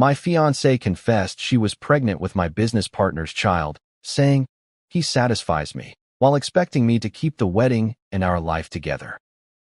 My fiancée confessed she was pregnant with my business partner's child, saying, "He satisfies me," while expecting me to keep the wedding and our life together.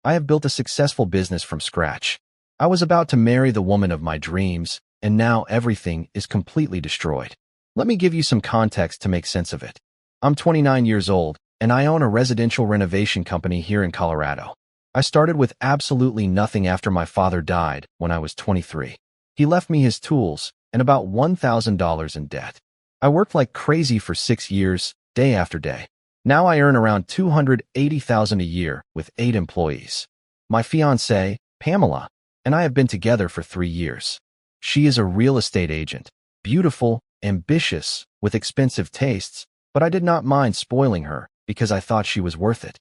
I have built a successful business from scratch. I was about to marry the woman of my dreams, and now everything is completely destroyed. Let me give you some context to make sense of it. I'm 29 years old, and I own a residential renovation company here in Colorado. I started with absolutely nothing after my father died when I was 23. He left me his tools and about $1,000 in debt. I worked like crazy for 6 years, day after day. Now I earn around $280,000 a year with 8 employees. My fiancée, Pamela, and I have been together for 3 years. She is a real estate agent, beautiful, ambitious, with expensive tastes, but I did not mind spoiling her because I thought she was worth it.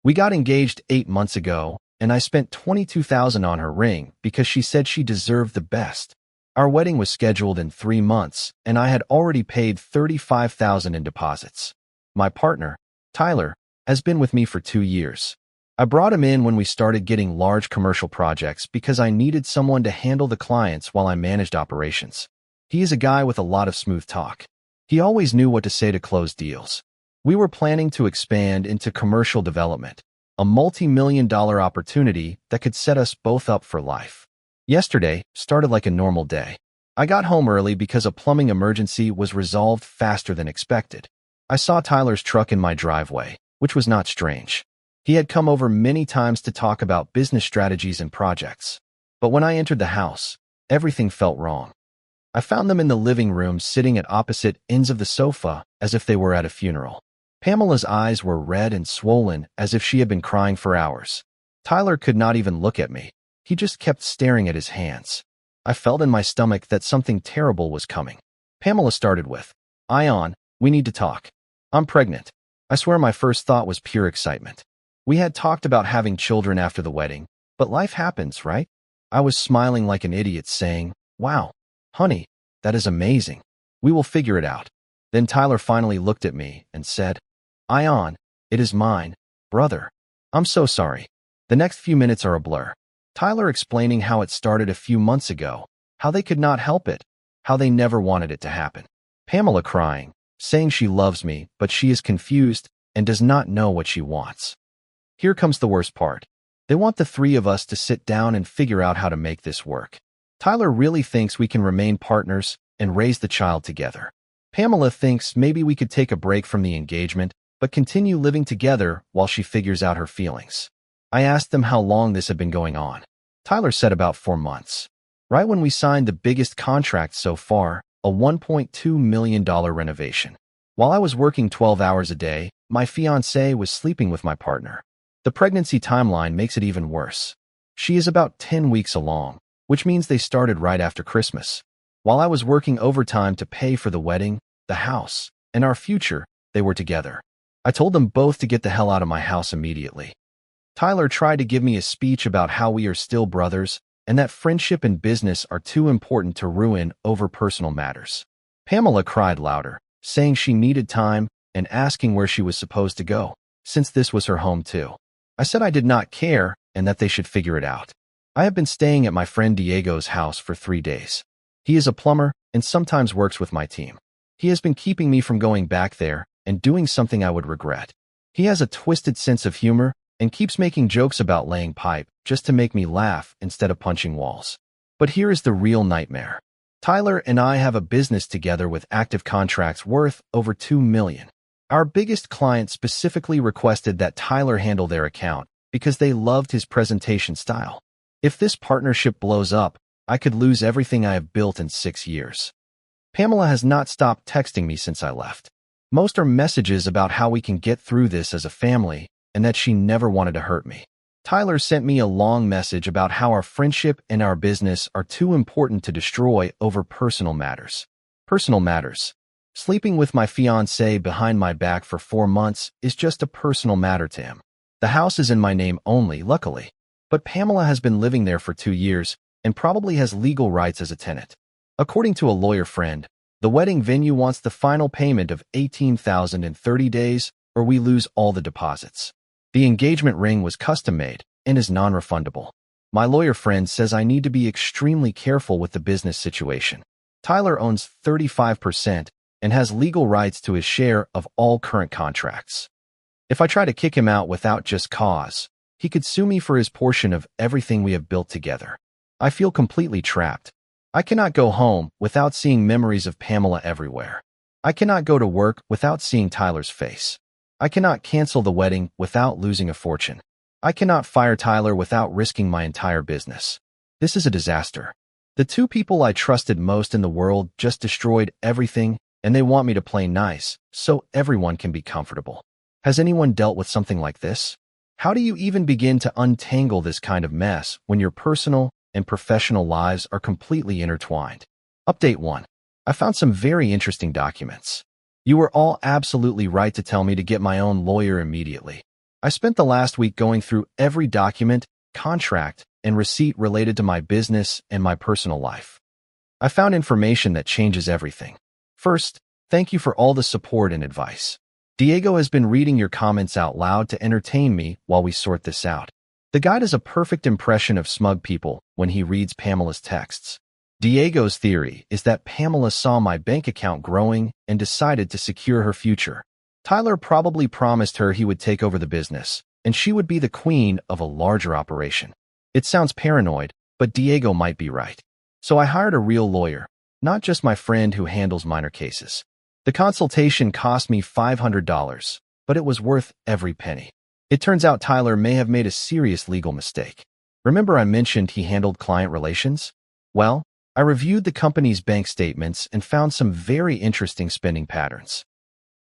We got engaged 8 months ago, and I spent $22,000 on her ring because she said she deserved the best. Our wedding was scheduled in 3 months, and I had already paid $35,000 in deposits. My partner, Tyler, has been with me for 2 years. I brought him in when we started getting large commercial projects because I needed someone to handle the clients while I managed operations. He is a guy with a lot of smooth talk. He always knew what to say to close deals. We were planning to expand into commercial development, a multi-million-dollar opportunity that could set us both up for life. Yesterday started like a normal day. I got home early because a plumbing emergency was resolved faster than expected. I saw Tyler's truck in my driveway, which was not strange. He had come over many times to talk about business strategies and projects. But when I entered the house, everything felt wrong. I found them in the living room sitting at opposite ends of the sofa as if they were at a funeral. Pamela's eyes were red and swollen as if she had been crying for hours. Tyler could not even look at me. He just kept staring at his hands. I felt in my stomach that something terrible was coming. Pamela started with, "Ion, we need to talk. I'm pregnant." I swear my first thought was pure excitement. We had talked about having children after the wedding, but life happens, right? I was smiling like an idiot saying, "Wow, honey, that is amazing. We will figure it out." Then Tyler finally looked at me and said, "Ion, it is mine, brother. I'm so sorry." The next few minutes are a blur. Tyler explaining how it started a few months ago, how they could not help it, how they never wanted it to happen. Pamela crying, saying she loves me, but she is confused and does not know what she wants. Here comes the worst part. They want the 3 of us to sit down and figure out how to make this work. Tyler really thinks we can remain partners and raise the child together. Pamela thinks maybe we could take a break from the engagement, but continue living together while she figures out her feelings. I asked them how long this had been going on. Tyler said about 4 months. Right when we signed the biggest contract so far, a $1.2 million renovation. While I was working 12 hours a day, my fiancée was sleeping with my partner. The pregnancy timeline makes it even worse. She is about 10 weeks along, which means they started right after Christmas. While I was working overtime to pay for the wedding, the house, and our future, they were together. I told them both to get the hell out of my house immediately. Tyler tried to give me a speech about how we are still brothers and that friendship and business are too important to ruin over personal matters. Pamela cried louder, saying she needed time and asking where she was supposed to go, since this was her home too. I said I did not care and that they should figure it out. I have been staying at my friend Diego's house for 3 days. He is a plumber and sometimes works with my team. He has been keeping me from going back there and doing something I would regret. He has a twisted sense of humor and keeps making jokes about laying pipe just to make me laugh instead of punching walls. But here is the real nightmare. Tyler and I have a business together with active contracts worth over $2 million. Our biggest client specifically requested that Tyler handle their account because they loved his presentation style. If this partnership blows up, I could lose everything I have built in 6 years. Pamela has not stopped texting me since I left. Most are messages about how we can get through this as a family and that she never wanted to hurt me. Tyler sent me a long message about how our friendship and our business are too important to destroy over personal matters. Personal matters. Sleeping with my fiancé behind my back for 4 months is just a personal matter to him. The house is in my name only, luckily. But Pamela has been living there for 2 years and probably has legal rights as a tenant. According to a lawyer friend, the wedding venue wants the final payment of $18,000 in 30 days or we lose all the deposits. The engagement ring was custom-made and is non-refundable. My lawyer friend says I need to be extremely careful with the business situation. Tyler owns 35% and has legal rights to his share of all current contracts. If I try to kick him out without just cause, he could sue me for his portion of everything we have built together. I feel completely trapped. I cannot go home without seeing memories of Pamela everywhere. I cannot go to work without seeing Tyler's face. I cannot cancel the wedding without losing a fortune. I cannot fire Tyler without risking my entire business. This is a disaster. The two people I trusted most in the world just destroyed everything, and they want me to play nice so everyone can be comfortable. Has anyone dealt with something like this? How do you even begin to untangle this kind of mess when your personal and professional lives are completely intertwined? Update 1. I found some very interesting documents. You were all absolutely right to tell me to get my own lawyer immediately. I spent the last week going through every document, contract, and receipt related to my business and my personal life. I found information that changes everything. First, thank you for all the support and advice. Diego has been reading your comments out loud to entertain me while we sort this out. The guy does a perfect impression of smug people when he reads Pamela's texts. Diego's theory is that Pamela saw my bank account growing and decided to secure her future. Tyler probably promised her he would take over the business, and she would be the queen of a larger operation. It sounds paranoid, but Diego might be right. So I hired a real lawyer, not just my friend who handles minor cases. The consultation cost me $500, but it was worth every penny. It turns out Tyler may have made a serious legal mistake. Remember I mentioned he handled client relations? Well, I reviewed the company's bank statements and found some very interesting spending patterns.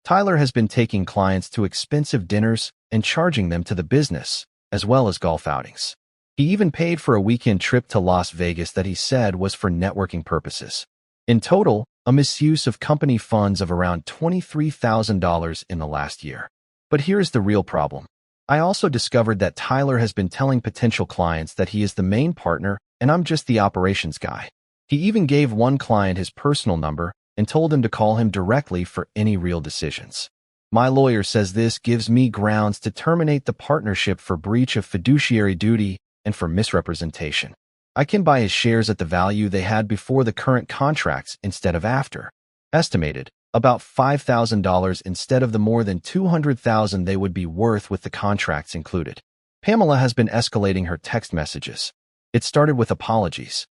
Tyler has been taking clients to expensive dinners and charging them to the business, as well as golf outings. He even paid for a weekend trip to Las Vegas that he said was for networking purposes. In total, a misuse of company funds of around $23,000 in the last year. But here's the real problem. I also discovered that Tyler has been telling potential clients that he is the main partner and I'm just the operations guy. He even gave one client his personal number and told him to call him directly for any real decisions. My lawyer says this gives me grounds to terminate the partnership for breach of fiduciary duty and for misrepresentation. I can buy his shares at the value they had before the current contracts instead of after. Estimated, about $5,000 instead of the more than $200,000 they would be worth with the contracts included. Pamela has been escalating her text messages. It started with apologies.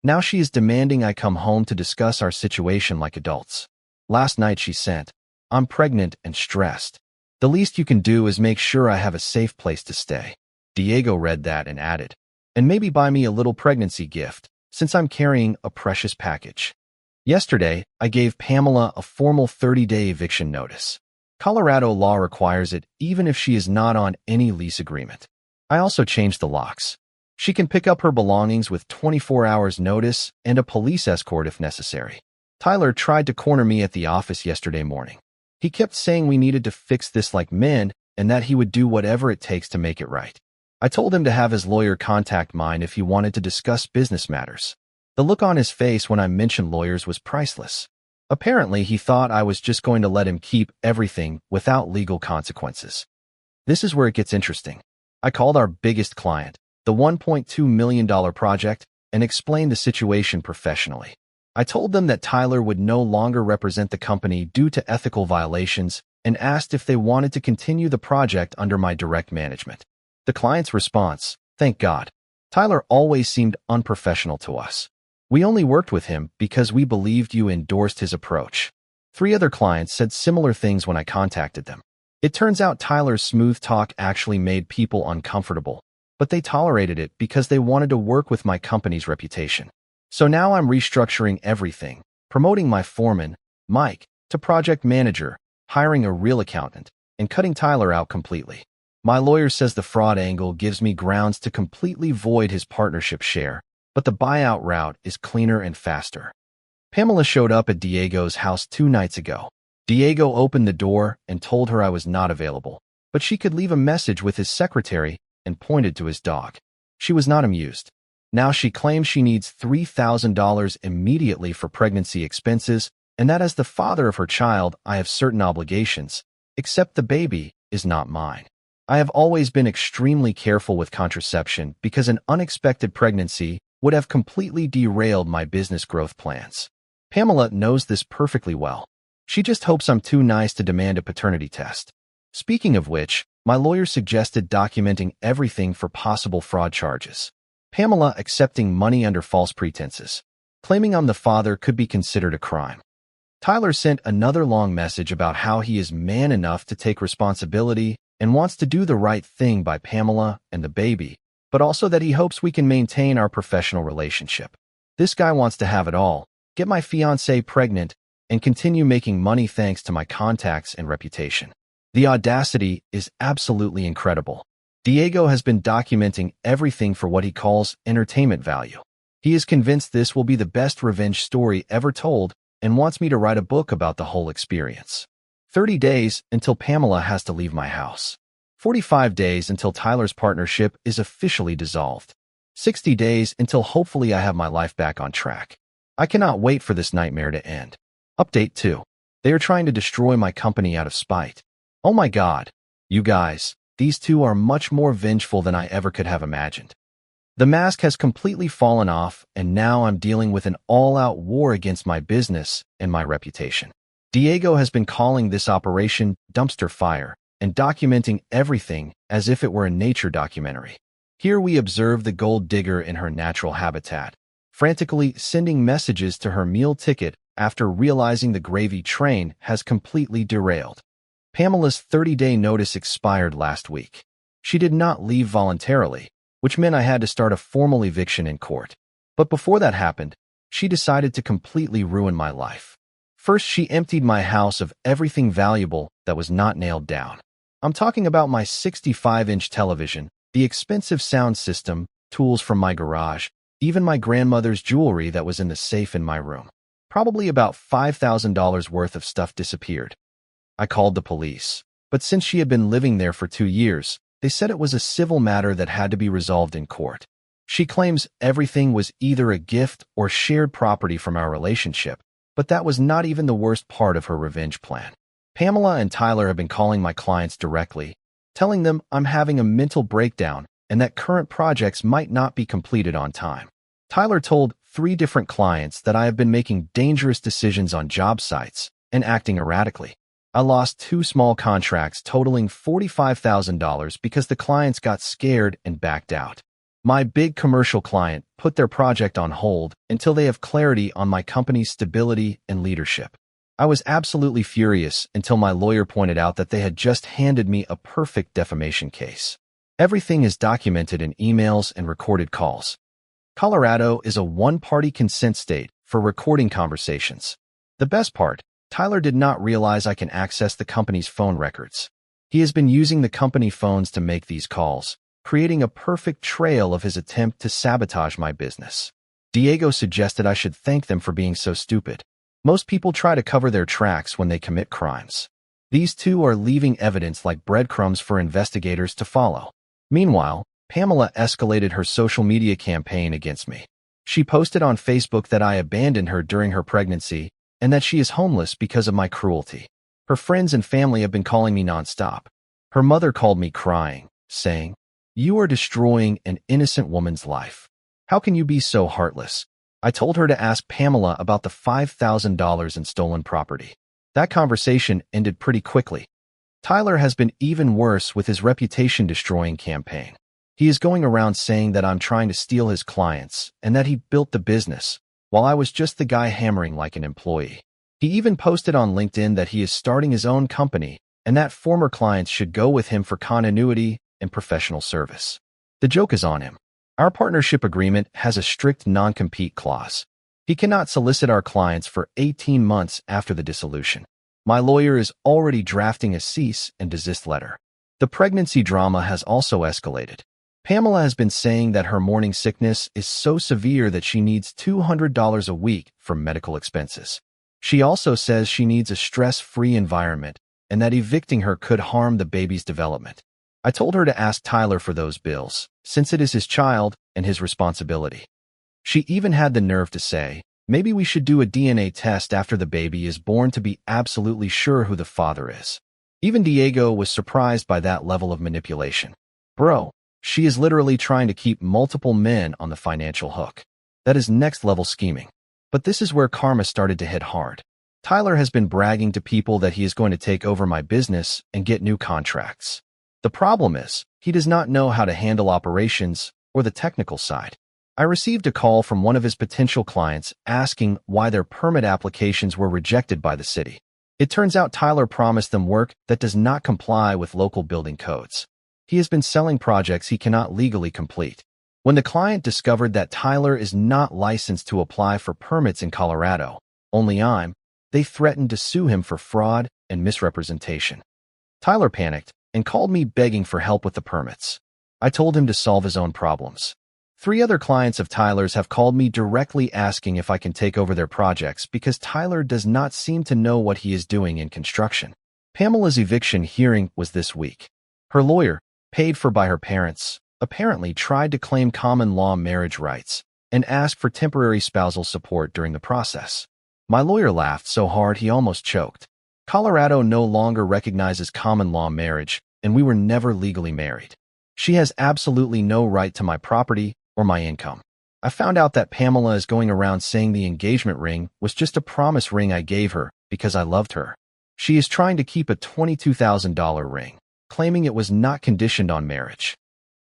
Now she is demanding I come home to discuss our situation like adults. Last night she sent, "I'm pregnant and stressed. The least you can do is make sure I have a safe place to stay." Diego read that and added, "And maybe buy me a little pregnancy gift, since I'm carrying a precious package." Yesterday, I gave Pamela a formal 30-day eviction notice. Colorado law requires it even if she is not on any lease agreement. I also changed the locks. She can pick up her belongings with 24 hours notice and a police escort if necessary. Tyler tried to corner me at the office yesterday morning. He kept saying we needed to fix this like men and that he would do whatever it takes to make it right. I told him to have his lawyer contact mine if he wanted to discuss business matters. The look on his face when I mentioned lawyers was priceless. Apparently, he thought I was just going to let him keep everything without legal consequences. This is where it gets interesting. I called our biggest client, the $1.2 million project, and explained the situation professionally. I told them that Tyler would no longer represent the company due to ethical violations and asked if they wanted to continue the project under my direct management. The client's response, "Thank God. Tyler always seemed unprofessional to us. We only worked with him because we believed you endorsed his approach." 3 other clients said similar things when I contacted them. It turns out Tyler's smooth talk actually made people uncomfortable, but they tolerated it because they wanted to work with my company's reputation. So now I'm restructuring everything, promoting my foreman, Mike, to project manager, hiring a real accountant, and cutting Tyler out completely. My lawyer says the fraud angle gives me grounds to completely void his partnership share, but the buyout route is cleaner and faster. Pamela showed up at Diego's house 2 nights ago. Diego opened the door and told her I was not available, but she could leave a message with his secretary and pointed to his dog. She was not amused. Now she claims she needs $3,000 immediately for pregnancy expenses and that as the father of her child I have certain obligations, except the baby is not mine. I have always been extremely careful with contraception because an unexpected pregnancy would have completely derailed my business growth plans. Pamela knows this perfectly well. She just hopes I'm too nice to demand a paternity test. Speaking of which, my lawyer suggested documenting everything for possible fraud charges. Pamela accepting money under false pretenses. Claiming I'm the father could be considered a crime. Tyler sent another long message about how he is man enough to take responsibility and wants to do the right thing by Pamela and the baby, but also that he hopes we can maintain our professional relationship. This guy wants to have it all, get my fiancée pregnant, and continue making money thanks to my contacts and reputation. The audacity is absolutely incredible. Diego has been documenting everything for what he calls entertainment value. He is convinced this will be the best revenge story ever told and wants me to write a book about the whole experience. 30 days until Pamela has to leave my house. 45 days until Tyler's partnership is officially dissolved. 60 days until hopefully I have my life back on track. I cannot wait for this nightmare to end. Update 2. They are trying to destroy my company out of spite. Oh my God. You guys, these two are much more vengeful than I ever could have imagined. The mask has completely fallen off, and now I'm dealing with an all-out war against my business and my reputation. Diego has been calling this operation Dumpster Fire and documenting everything as if it were a nature documentary. Here we observe the gold digger in her natural habitat, frantically sending messages to her meal ticket after realizing the gravy train has completely derailed. Pamela's 30-day notice expired last week. She did not leave voluntarily, which meant I had to start a formal eviction in court. But before that happened, she decided to completely ruin my life. First, she emptied my house of everything valuable that was not nailed down. I'm talking about my 65-inch television, the expensive sound system, tools from my garage, even my grandmother's jewelry that was in the safe in my room. Probably about $5,000 worth of stuff disappeared. I called the police, but since she had been living there for 2 years, they said it was a civil matter that had to be resolved in court. She claims everything was either a gift or shared property from our relationship, but that was not even the worst part of her revenge plan. Pamela and Tyler have been calling my clients directly, telling them I'm having a mental breakdown and that current projects might not be completed on time. Tyler told 3 different clients that I have been making dangerous decisions on job sites and acting erratically. I lost 2 small contracts totaling $45,000 because the clients got scared and backed out. My big commercial client put their project on hold until they have clarity on my company's stability and leadership. I was absolutely furious until my lawyer pointed out that they had just handed me a perfect defamation case. Everything is documented in emails and recorded calls. Colorado is a one-party consent state for recording conversations. The best part, Tyler did not realize I can access the company's phone records. He has been using the company phones to make these calls, creating a perfect trail of his attempt to sabotage my business. Diego suggested I should thank them for being so stupid. Most people try to cover their tracks when they commit crimes. These two are leaving evidence like breadcrumbs for investigators to follow. Meanwhile, Pamela escalated her social media campaign against me. She posted on Facebook that I abandoned her during her pregnancy and that she is homeless because of my cruelty. Her friends and family have been calling me nonstop. Her mother called me crying, saying, "You are destroying an innocent woman's life. How can you be so heartless?" I told her to ask Pamela about the $5,000 in stolen property. That conversation ended pretty quickly. Tyler has been even worse with his reputation-destroying campaign. He is going around saying that I'm trying to steal his clients and that he built the business, while I was just the guy hammering like an employee. He even posted on LinkedIn that he is starting his own company and that former clients should go with him for continuity and professional service. The joke is on him. Our partnership agreement has a strict non-compete clause. He cannot solicit our clients for 18 months after the dissolution. My lawyer is already drafting a cease and desist letter. The pregnancy drama has also escalated. Pamela has been saying that her morning sickness is so severe that she needs $200 a week for medical expenses. She also says she needs a stress-free environment and that evicting her could harm the baby's development. I told her to ask Tyler for those bills, since it is his child and his responsibility. She even had the nerve to say, maybe we should do a DNA test after the baby is born to be absolutely sure who the father is. Even Diego was surprised by that level of manipulation. Bro, she is literally trying to keep multiple men on the financial hook. That is next-level scheming. But this is where karma started to hit hard. Tyler has been bragging to people that he is going to take over my business and get new contracts. The problem is, he does not know how to handle operations or the technical side. I received a call from one of his potential clients asking why their permit applications were rejected by the city. It turns out Tyler promised them work that does not comply with local building codes. He has been selling projects he cannot legally complete. When the client discovered that Tyler is not licensed to apply for permits in Colorado, they threatened to sue him for fraud and misrepresentation. Tyler panicked and called me begging for help with the permits. I told him to solve his own problems. 3 other clients of Tyler's have called me directly asking if I can take over their projects because Tyler does not seem to know what he is doing in construction. Pamela's eviction hearing was this week. Her lawyer, paid for by her parents, apparently tried to claim common law marriage rights and asked for temporary spousal support during the process. My lawyer laughed so hard he almost choked. Colorado no longer recognizes common law marriage, and we were never legally married. She has absolutely no right to my property or my income. I found out that Pamela is going around saying the engagement ring was just a promise ring I gave her because I loved her. She is trying to keep a $22,000 ring, claiming it was not conditioned on marriage.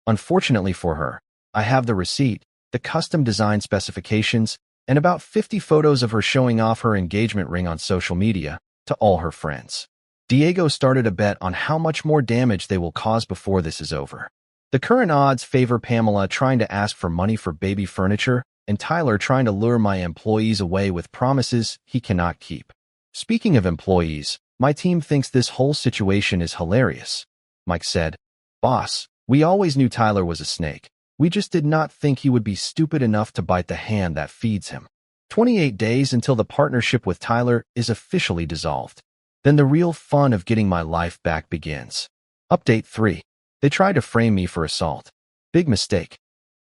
Unfortunately for her, I have the receipt, the custom design specifications, and about 50 photos of her showing off her engagement ring on social media to all her friends. Diego started a bet on how much more damage they will cause before this is over. The current odds favor Pamela trying to ask for money for baby furniture and Tyler trying to lure my employees away with promises he cannot keep. Speaking of employees, my team thinks this whole situation is hilarious. Mike said, "Boss, we always knew Tyler was a snake. We just did not think he would be stupid enough to bite the hand that feeds him." 28 days until the partnership with Tyler is officially dissolved. Then the real fun of getting my life back begins. Update 3. They tried to frame me for assault. Big mistake.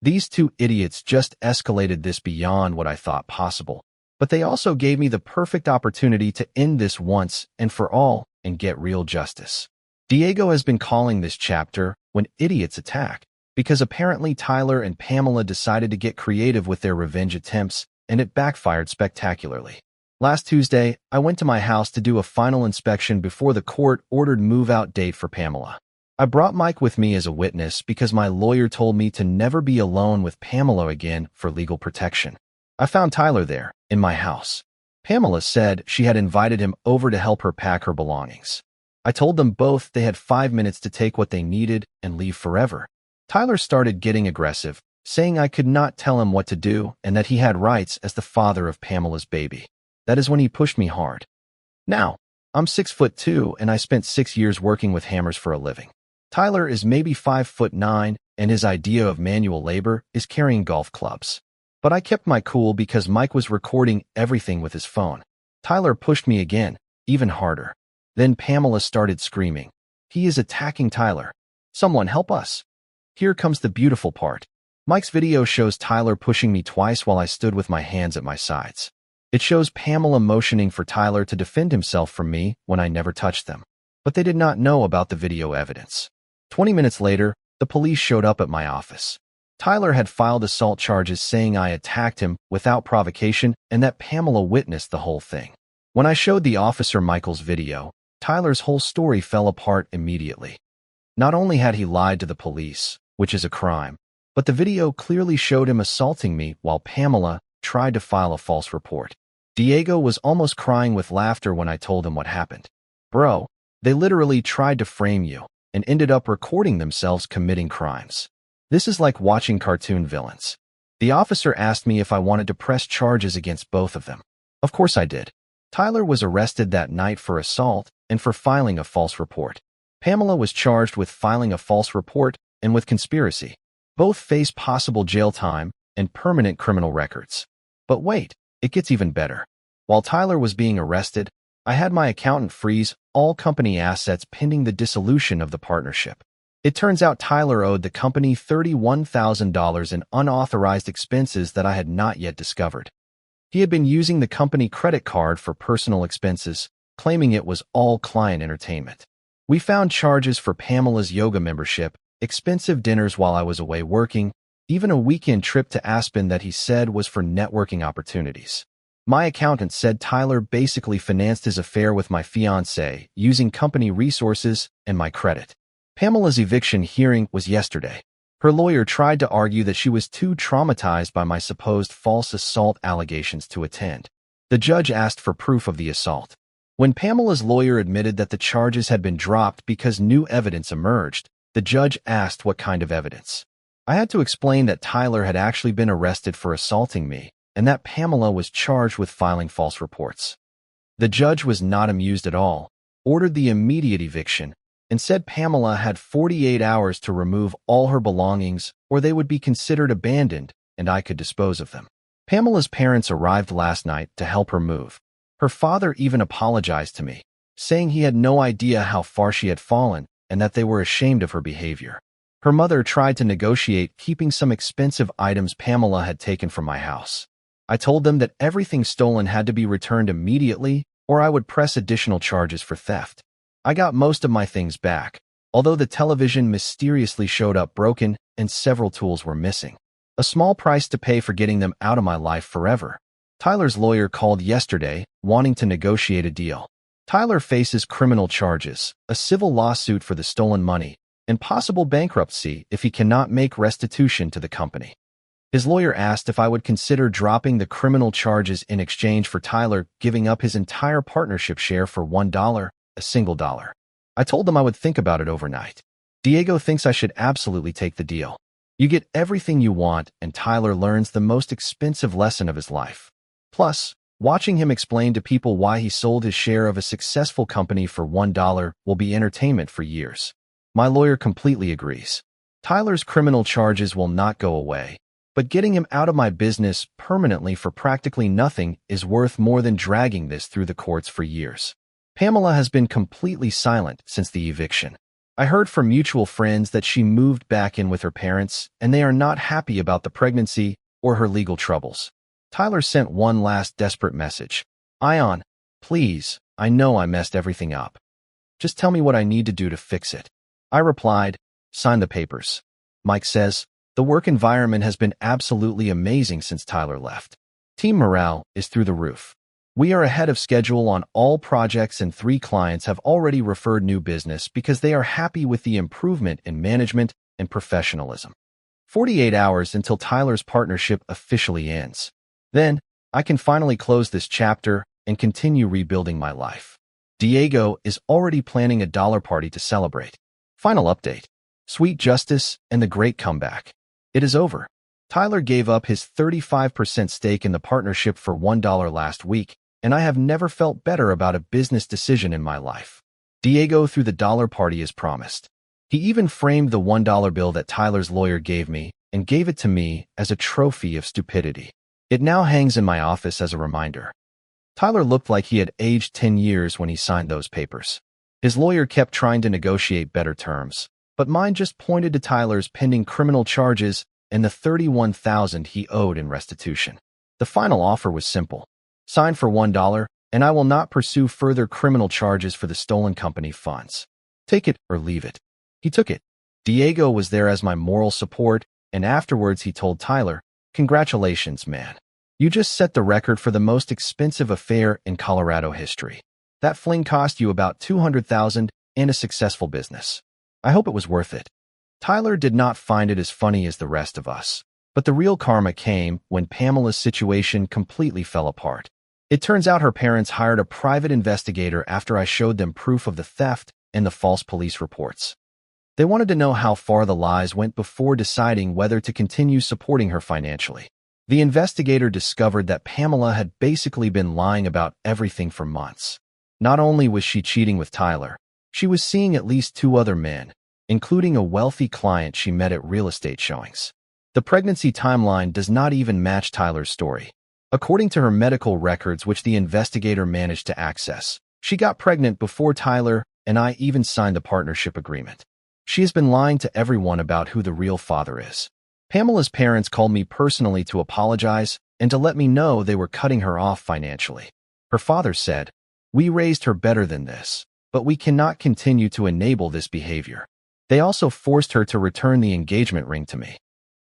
These 2 idiots just escalated this beyond what I thought possible. But they also gave me the perfect opportunity to end this once and for all and get real justice. Diego has been calling this chapter When Idiots Attack, because apparently Tyler and Pamela decided to get creative with their revenge attempts, and it backfired spectacularly. Last Tuesday, I went to my house to do a final inspection before the court-ordered move-out date for Pamela. I brought Mike with me as a witness because my lawyer told me to never be alone with Pamela again for legal protection. I found Tyler there, in my house. Pamela said she had invited him over to help her pack her belongings. I told them both they had 5 minutes to take what they needed and leave forever. Tyler started getting aggressive, saying I could not tell him what to do and that he had rights as the father of Pamela's baby. That is when he pushed me hard. Now, I'm 6'2" and I spent 6 years working with hammers for a living. Tyler is maybe 5'9", and his idea of manual labor is carrying golf clubs. But I kept my cool because Mike was recording everything with his phone. Tyler pushed me again, even harder. Then Pamela started screaming. "He is attacking Tyler. Someone help us." Here comes the beautiful part. Mike's video shows Tyler pushing me twice while I stood with my hands at my sides. It shows Pamela motioning for Tyler to defend himself from me when I never touched them. But they did not know about the video evidence. 20 minutes later, the police showed up at my office. Tyler had filed assault charges saying I attacked him without provocation and that Pamela witnessed the whole thing. When I showed the officer Michael's video, Tyler's whole story fell apart immediately. Not only had he lied to the police, which is a crime, but the video clearly showed him assaulting me while Pamela tried to file a false report. Diego was almost crying with laughter when I told him what happened. "Bro, they literally tried to frame you and ended up recording themselves committing crimes. This is like watching cartoon villains." The officer asked me if I wanted to press charges against both of them. Of course I did. Tyler was arrested that night for assault and for filing a false report. Pamela was charged with filing a false report and with conspiracy. Both face possible jail time and permanent criminal records. But wait, it gets even better. While Tyler was being arrested, I had my accountant freeze all company assets pending the dissolution of the partnership. It turns out Tyler owed the company $31,000 in unauthorized expenses that I had not yet discovered. He had been using the company credit card for personal expenses, claiming it was all client entertainment. We found charges for Pamela's yoga membership, expensive dinners while I was away working, even a weekend trip to Aspen that he said was for networking opportunities. My accountant said Tyler basically financed his affair with my fiancée using company resources and my credit. Pamela's eviction hearing was yesterday. Her lawyer tried to argue that she was too traumatized by my supposed false assault allegations to attend. The judge asked for proof of the assault. When Pamela's lawyer admitted that the charges had been dropped because new evidence emerged, the judge asked what kind of evidence. I had to explain that Tyler had actually been arrested for assaulting me, and that Pamela was charged with filing false reports. The judge was not amused at all, ordered the immediate eviction, and said Pamela had 48 hours to remove all her belongings or they would be considered abandoned and I could dispose of them. Pamela's parents arrived last night to help her move. Her father even apologized to me, saying he had no idea how far she had fallen and that they were ashamed of her behavior. Her mother tried to negotiate keeping some expensive items Pamela had taken from my house. I told them that everything stolen had to be returned immediately or I would press additional charges for theft. I got most of my things back, although the television mysteriously showed up broken and several tools were missing. A small price to pay for getting them out of my life forever. Tyler's lawyer called yesterday, wanting to negotiate a deal. Tyler faces criminal charges, a civil lawsuit for the stolen money, and possible bankruptcy if he cannot make restitution to the company. His lawyer asked if I would consider dropping the criminal charges in exchange for Tyler giving up his entire partnership share for $1, a single dollar. I told them I would think about it overnight. Diego thinks I should absolutely take the deal. You get everything you want, and Tyler learns the most expensive lesson of his life. Plus, watching him explain to people why he sold his share of a successful company for $1 will be entertainment for years. My lawyer completely agrees. Tyler's criminal charges will not go away, but getting him out of my business permanently for practically nothing is worth more than dragging this through the courts for years. Pamela has been completely silent since the eviction. I heard from mutual friends that she moved back in with her parents, and they are not happy about the pregnancy or her legal troubles. Tyler sent one last desperate message. Ion, please, I know I messed everything up. Just tell me what I need to do to fix it. I replied, sign the papers. Mike says, the work environment has been absolutely amazing since Tyler left. Team morale is through the roof. We are ahead of schedule on all projects and 3 clients have already referred new business because they are happy with the improvement in management and professionalism. 48 hours until Tyler's partnership officially ends. Then, I can finally close this chapter and continue rebuilding my life. Diego is already planning a dollar party to celebrate. Final update. Sweet justice and the great comeback. It is over. Tyler gave up his 35% stake in the partnership for $1 last week, and I have never felt better about a business decision in my life. Diego threw the dollar party as promised. He even framed the $1 bill that Tyler's lawyer gave me and gave it to me as a trophy of stupidity. It now hangs in my office as a reminder. Tyler looked like he had aged 10 years when he signed those papers. His lawyer kept trying to negotiate better terms, but mine just pointed to Tyler's pending criminal charges and the $31,000 he owed in restitution. The final offer was simple. Sign for $1, and I will not pursue further criminal charges for the stolen company funds. Take it or leave it. He took it. Diego was there as my moral support, and afterwards he told Tyler, congratulations, man. You just set the record for the most expensive affair in Colorado history. That fling cost you about $200,000 and a successful business. I hope it was worth it. Tyler did not find it as funny as the rest of us, but the real karma came when Pamela's situation completely fell apart. It turns out her parents hired a private investigator after I showed them proof of the theft and the false police reports. They wanted to know how far the lies went before deciding whether to continue supporting her financially. The investigator discovered that Pamela had basically been lying about everything for months. Not only was she cheating with Tyler, she was seeing at least 2 other men, including a wealthy client she met at real estate showings. The pregnancy timeline does not even match Tyler's story. According to her medical records, which the investigator managed to access, she got pregnant before Tyler and I even signed the partnership agreement. She has been lying to everyone about who the real father is. Pamela's parents called me personally to apologize and to let me know they were cutting her off financially. Her father said, "We raised her better than this, but we cannot continue to enable this behavior. They also forced her to return the engagement ring to me.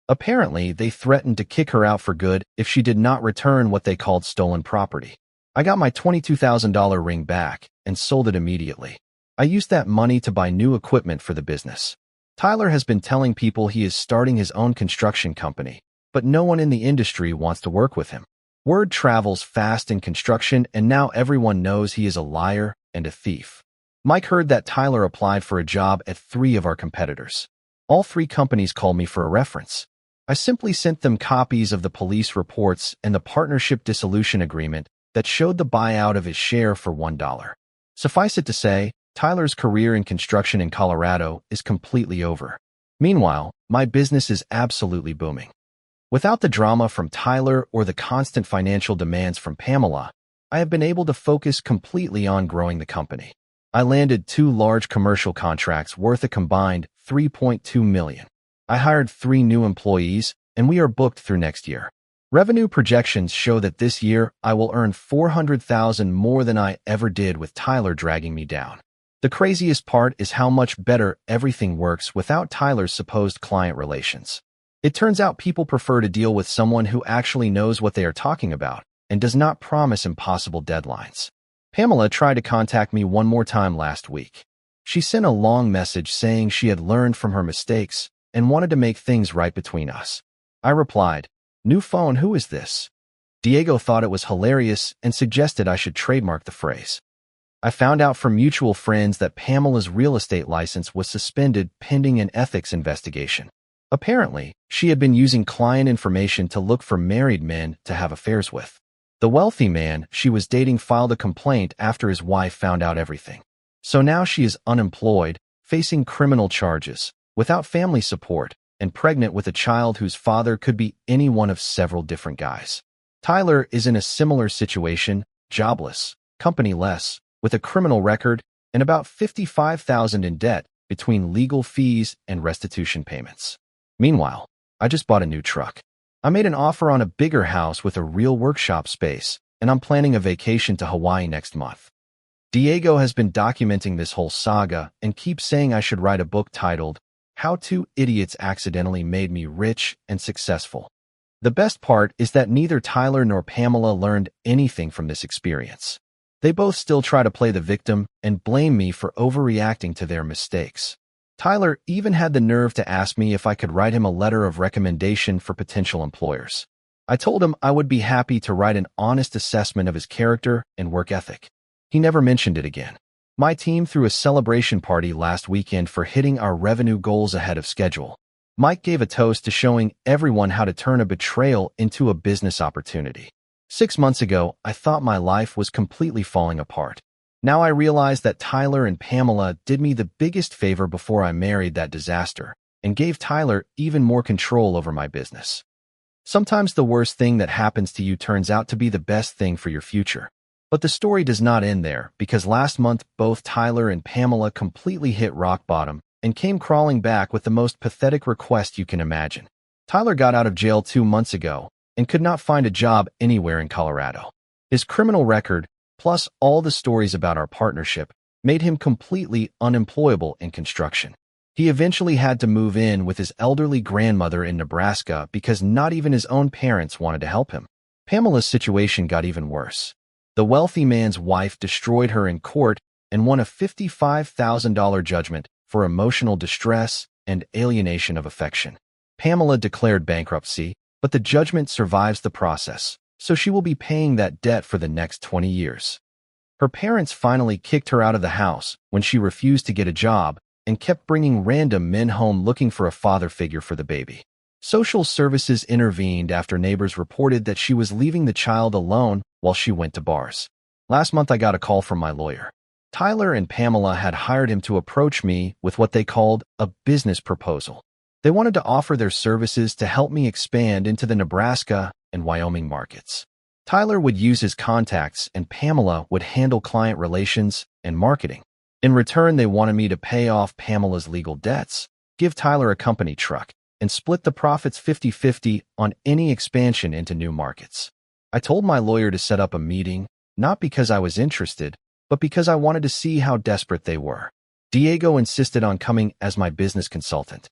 Apparently, they threatened to kick her out for good if she did not return what they called stolen property. I got my $22,000 ring back and sold it immediately. I used that money to buy new equipment for the business. Tyler has been telling people he is starting his own construction company, but no one in the industry wants to work with him. Word travels fast in construction, and now everyone knows he is a liar and a thief. Mike heard that Tyler applied for a job at 3 of our competitors. All 3 companies called me for a reference. I simply sent them copies of the police reports and the partnership dissolution agreement that showed the buyout of his share for $1. Suffice it to say, Tyler's career in construction in Colorado is completely over. Meanwhile, my business is absolutely booming. Without the drama from Tyler or the constant financial demands from Pamela, I have been able to focus completely on growing the company. I landed 2 large commercial contracts worth a combined $3.2 million. I hired 3 new employees, and we are booked through next year. Revenue projections show that this year I will earn $400,000 more than I ever did with Tyler dragging me down. The craziest part is how much better everything works without Tyler's supposed client relations. It turns out people prefer to deal with someone who actually knows what they are talking about and does not promise impossible deadlines. Pamela tried to contact me one more time last week. She sent a long message saying she had learned from her mistakes and wanted to make things right between us. I replied, "New phone, who is this?" Diego thought it was hilarious and suggested I should trademark the phrase. I found out from mutual friends that Pamela's real estate license was suspended pending an ethics investigation. Apparently, she had been using client information to look for married men to have affairs with. The wealthy man she was dating filed a complaint after his wife found out everything. So now she is unemployed, facing criminal charges, without family support, and pregnant with a child whose father could be any one of several different guys. Tyler is in a similar situation, jobless, company-less, with a criminal record and about $55,000 in debt between legal fees and restitution payments. Meanwhile, I just bought a new truck. I made an offer on a bigger house with a real workshop space, and I'm planning a vacation to Hawaii next month. Diego has been documenting this whole saga and keeps saying I should write a book titled, "How 2 Idiots Accidentally Made Me Rich and Successful." The best part is that neither Tyler nor Pamela learned anything from this experience. They both still try to play the victim and blame me for overreacting to their mistakes. Tyler even had the nerve to ask me if I could write him a letter of recommendation for potential employers. I told him I would be happy to write an honest assessment of his character and work ethic. He never mentioned it again. My team threw a celebration party last weekend for hitting our revenue goals ahead of schedule. Mike gave a toast to showing everyone how to turn a betrayal into a business opportunity. 6 months ago, I thought my life was completely falling apart. Now I realize that Tyler and Pamela did me the biggest favor before I married that disaster and gave Tyler even more control over my business. Sometimes the worst thing that happens to you turns out to be the best thing for your future. But the story does not end there, because last month both Tyler and Pamela completely hit rock bottom and came crawling back with the most pathetic request you can imagine. Tyler got out of jail 2 months ago and could not find a job anywhere in Colorado. His criminal record, plus all the stories about our partnership, made him completely unemployable in construction. He eventually had to move in with his elderly grandmother in Nebraska because not even his own parents wanted to help him. Pamela's situation got even worse. The wealthy man's wife destroyed her in court and won a $55,000 judgment for emotional distress and alienation of affection. Pamela declared bankruptcy, but the judgment survives the process, so she will be paying that debt for the next 20 years. Her parents finally kicked her out of the house when she refused to get a job and kept bringing random men home looking for a father figure for the baby. Social services intervened after neighbors reported that she was leaving the child alone while she went to bars. Last month I got a call from my lawyer. Tyler and Pamela had hired him to approach me with what they called a business proposal. They wanted to offer their services to help me expand into the Nebraska and Wyoming markets. Tyler would use his contacts and Pamela would handle client relations and marketing. In return, they wanted me to pay off Pamela's legal debts, give Tyler a company truck, and split the profits 50-50 on any expansion into new markets. I told my lawyer to set up a meeting, not because I was interested, but because I wanted to see how desperate they were. Diego insisted on coming as my business consultant.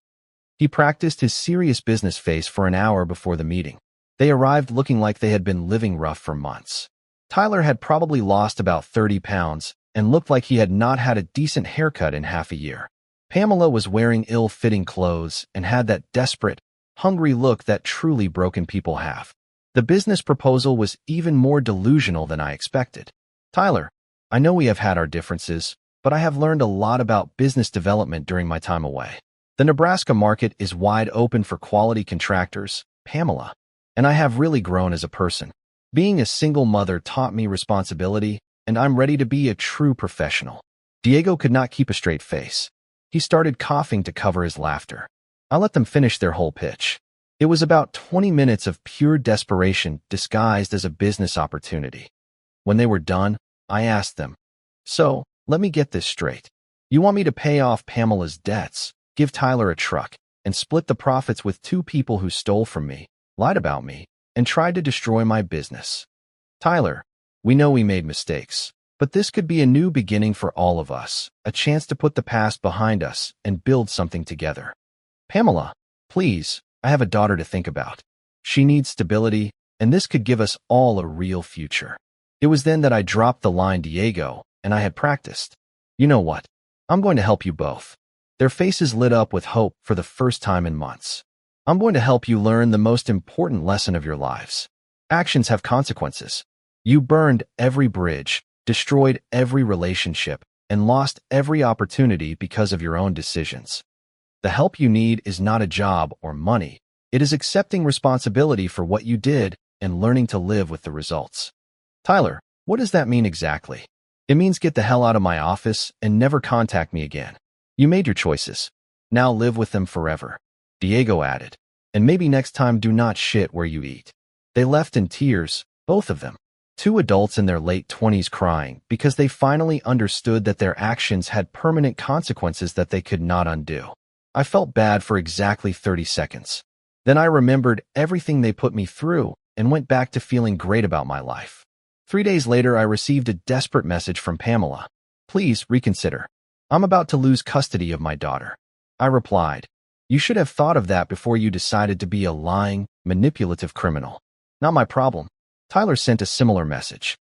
He practiced his serious business face for an hour before the meeting. They arrived looking like they had been living rough for months. Tyler had probably lost about 30 pounds and looked like he had not had a decent haircut in half a year. Pamela was wearing ill-fitting clothes and had that desperate, hungry look that truly broken people have. The business proposal was even more delusional than I expected. Tyler, I know we have had our differences, but I have learned a lot about business development during my time away. The Nebraska market is wide open for quality contractors, Pamela, and I have really grown as a person. Being a single mother taught me responsibility, and I'm ready to be a true professional. Diego could not keep a straight face. He started coughing to cover his laughter. I let them finish their whole pitch. It was about 20 minutes of pure desperation disguised as a business opportunity. When they were done, I asked them, "So, let me get this straight. You want me to pay off Pamela's debts, give Tyler a truck, and split the profits with two people who stole from me, lied about me, and tried to destroy my business? Tyler, we know we made mistakes, but this could be a new beginning for all of us, a chance to put the past behind us and build something together. Pamela, please, I have a daughter to think about. She needs stability, and this could give us all a real future." It was then that I dropped the line Diego, and I had practiced. "You know what? I'm going to help you both." Their faces lit up with hope for the first time in months. "I'm going to help you learn the most important lesson of your lives. Actions have consequences. You burned every bridge, destroyed every relationship, and lost every opportunity because of your own decisions. The help you need is not a job or money. It is accepting responsibility for what you did and learning to live with the results." Tyler, what does that mean exactly? It means get the hell out of my office and never contact me again. You made your choices. Now live with them forever. Diego added, and maybe next time do not shit where you eat. They left in tears, both of them. Two adults in their late 20s crying because they finally understood that their actions had permanent consequences that they could not undo. I felt bad for exactly 30 seconds. Then I remembered everything they put me through and went back to feeling great about my life. 3 days later, I received a desperate message from Pamela. "Please reconsider. I'm about to lose custody of my daughter." I replied, "You should have thought of that before you decided to be a lying, manipulative criminal. Not my problem." Tyler sent a similar message.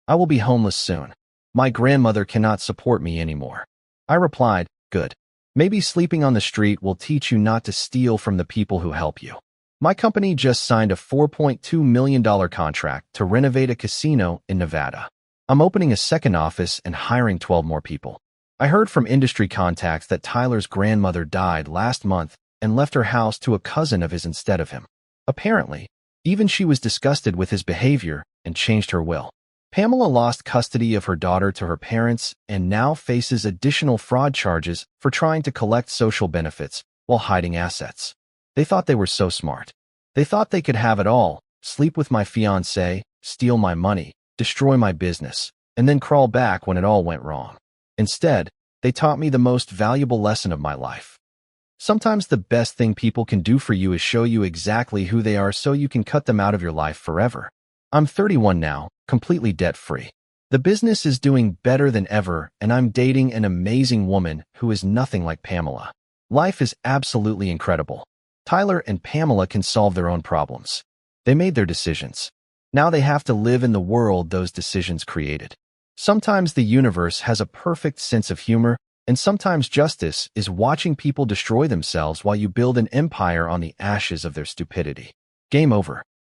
"I will be homeless soon. My grandmother cannot support me anymore." I replied, "Good. Maybe sleeping on the street will teach you not to steal from the people who help you." My company just signed a $4.2 million contract to renovate a casino in Nevada. I'm opening a second office and hiring 12 more people. I heard from industry contacts that Tyler's grandmother died last month and left her house to a cousin of his instead of him. Apparently, even she was disgusted with his behavior and changed her will. Pamela lost custody of her daughter to her parents and now faces additional fraud charges for trying to collect social benefits while hiding assets. They thought they were so smart. They thought they could have it all, sleep with my fiancée, steal my money, destroy my business, and then crawl back when it all went wrong. Instead, they taught me the most valuable lesson of my life. Sometimes the best thing people can do for you is show you exactly who they are so you can cut them out of your life forever. I'm 31 now, completely debt-free. The business is doing better than ever, and I'm dating an amazing woman who is nothing like Pamela. Life is absolutely incredible. Tyler and Pamela can solve their own problems. They made their decisions. Now they have to live in the world those decisions created. Sometimes the universe has a perfect sense of humor, and sometimes justice is watching people destroy themselves while you build an empire on the ashes of their stupidity. Game over.